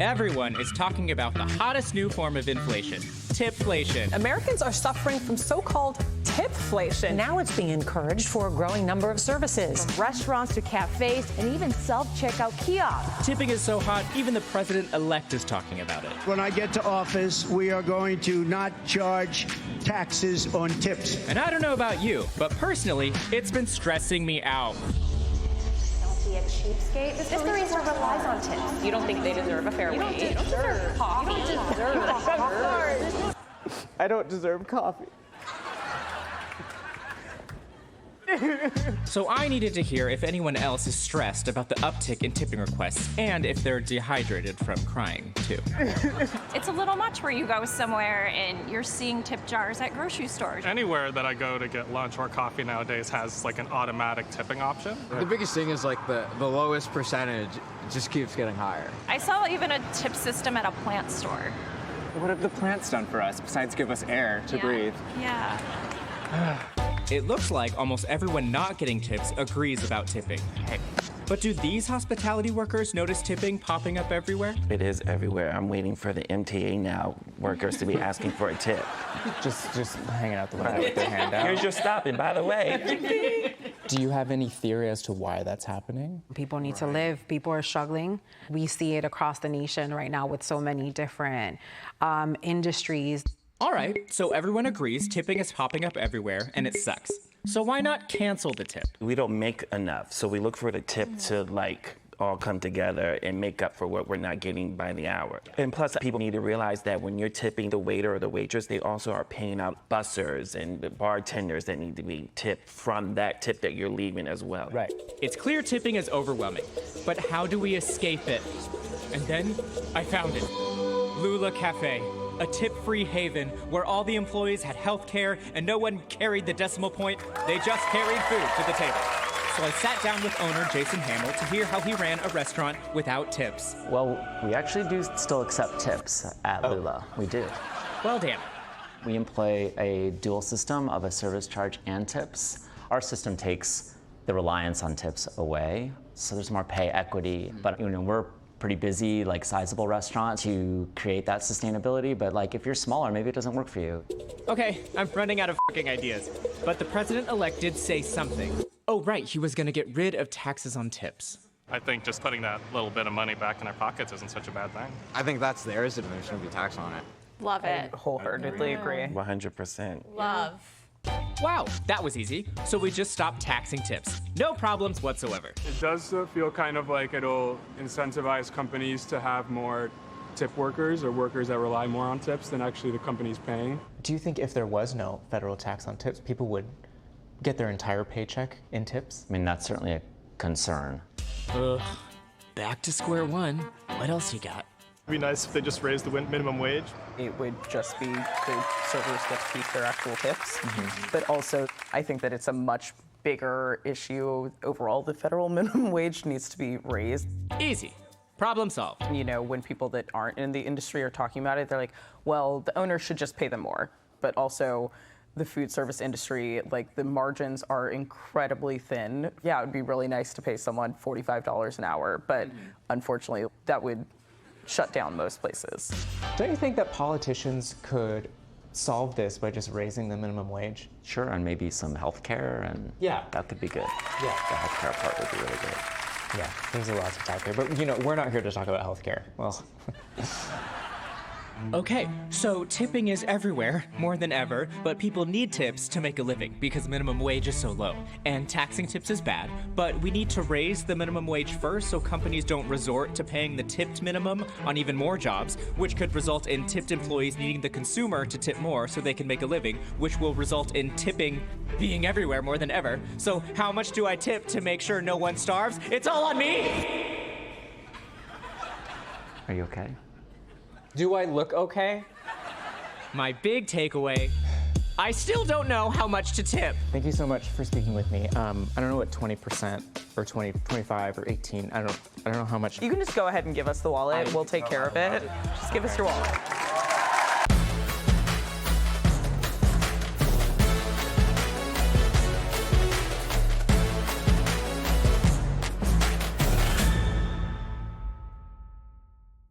Everyone is talking about the hottest new form of inflation, tipflation. Americans are suffering from so-called tipflation. Now it's being encouraged for a growing number of services. From restaurants to cafes and even self-checkout kiosks. Tipping is so hot, even the president-elect is talking about it. When I get to office, we are going to not charge taxes on tips. And I don't know about you, but personally, it's been stressing me out. Be a cheapskate. This barista relies on tips. You don't think they deserve a fair wage? You don't deserve coffee. You don't deserve sugar. I don't deserve coffee. So I needed to hear if anyone else is stressed about the uptick in tipping requests and if they're dehydrated from crying, too. It's a little much where you go somewhere and you're seeing tip jars at grocery stores. Anywhere that I go to get lunch or coffee nowadays has like an automatic tipping option. The biggest thing is like the lowest percentage just keeps getting higher. I saw even a tip system at a plant store. What have the plants done for us besides give us air to breathe? Yeah. It looks like almost everyone not getting tips agrees about tipping. But do these hospitality workers notice tipping popping up everywhere? It is everywhere. I'm waiting for the MTA now workers to be asking for a tip. Just hanging out the window with their hand out. Here's your stopping, by the way. Do you have any theory as to why that's happening? People need to live. People are struggling. We see it across the nation right now with so many different industries. All right, so everyone agrees tipping is popping up everywhere and it sucks. So why not cancel the tip? We don't make enough, so we look for the tip to all come together and make up for what we're not getting by the hour. And plus, people need to realize that when you're tipping the waiter or the waitress, they also are paying out bussers and the bartenders that need to be tipped from that tip that you're leaving as well. Right. It's clear tipping is overwhelming, but how do we escape it? And then I found it. Lula Cafe, a tip-free haven where all the employees had health care and no one carried the decimal point. They just carried food to the table. So I sat down with owner Jason Hamill to hear how he ran a restaurant without tips. Well, we actually do still accept tips at Lula. We do. Well, damn. We employ a dual system of a service charge and tips. Our system takes the reliance on tips away, so there's more pay equity. But we're pretty busy, sizable restaurant to create that sustainability, but if you're smaller, maybe it doesn't work for you. Okay, I'm running out of fucking ideas. But the president-elect did say something. Oh, right, he was gonna get rid of taxes on tips. I think just putting that little bit of money back in our pockets isn't such a bad thing. I think that's theirs, and there shouldn't be tax on it. Love it. Wholeheartedly agree. 100%. Love. Wow, that was easy. So we just stopped taxing tips. No problems whatsoever. It does feel kind of like it'll incentivize companies to have more tip workers or workers that rely more on tips than actually the company's paying. Do you think if there was no federal tax on tips, people would get their entire paycheck in tips? I mean, that's certainly a concern. Ugh, back to square one. What else you got? It'd be nice if they just raised the minimum wage. It would just be the servers get to keep their actual tips. But also, I think that it's a much bigger issue overall. The federal minimum wage needs to be raised. Easy. Problem solved. When people that aren't in the industry are talking about it, they're like, well, the owner should just pay them more. But also, the food service industry, the margins are incredibly thin. Yeah, it would be really nice to pay someone $45 an hour, but unfortunately, that would shut down most places. Don't you think that politicians could solve this by just raising the minimum wage? Sure, and maybe some health care, and that could be good. Yeah. The health care part would be really good. Yeah, there's a lot to talk here, but we're not here to talk about healthcare. Well. Okay, so tipping is everywhere, more than ever, but people need tips to make a living because minimum wage is so low. And taxing tips is bad, but we need to raise the minimum wage first so companies don't resort to paying the tipped minimum on even more jobs, which could result in tipped employees needing the consumer to tip more so they can make a living, which will result in tipping being everywhere more than ever. So how much do I tip to make sure no one starves? It's all on me! Are you okay? Do I look okay? My big takeaway, I still don't know how much to tip. Thank you so much for speaking with me. I don't know what 20% or 20, 25 or 18, I don't know how much. You can just go ahead and give us the wallet. We'll take care of it. Just give us your wallet.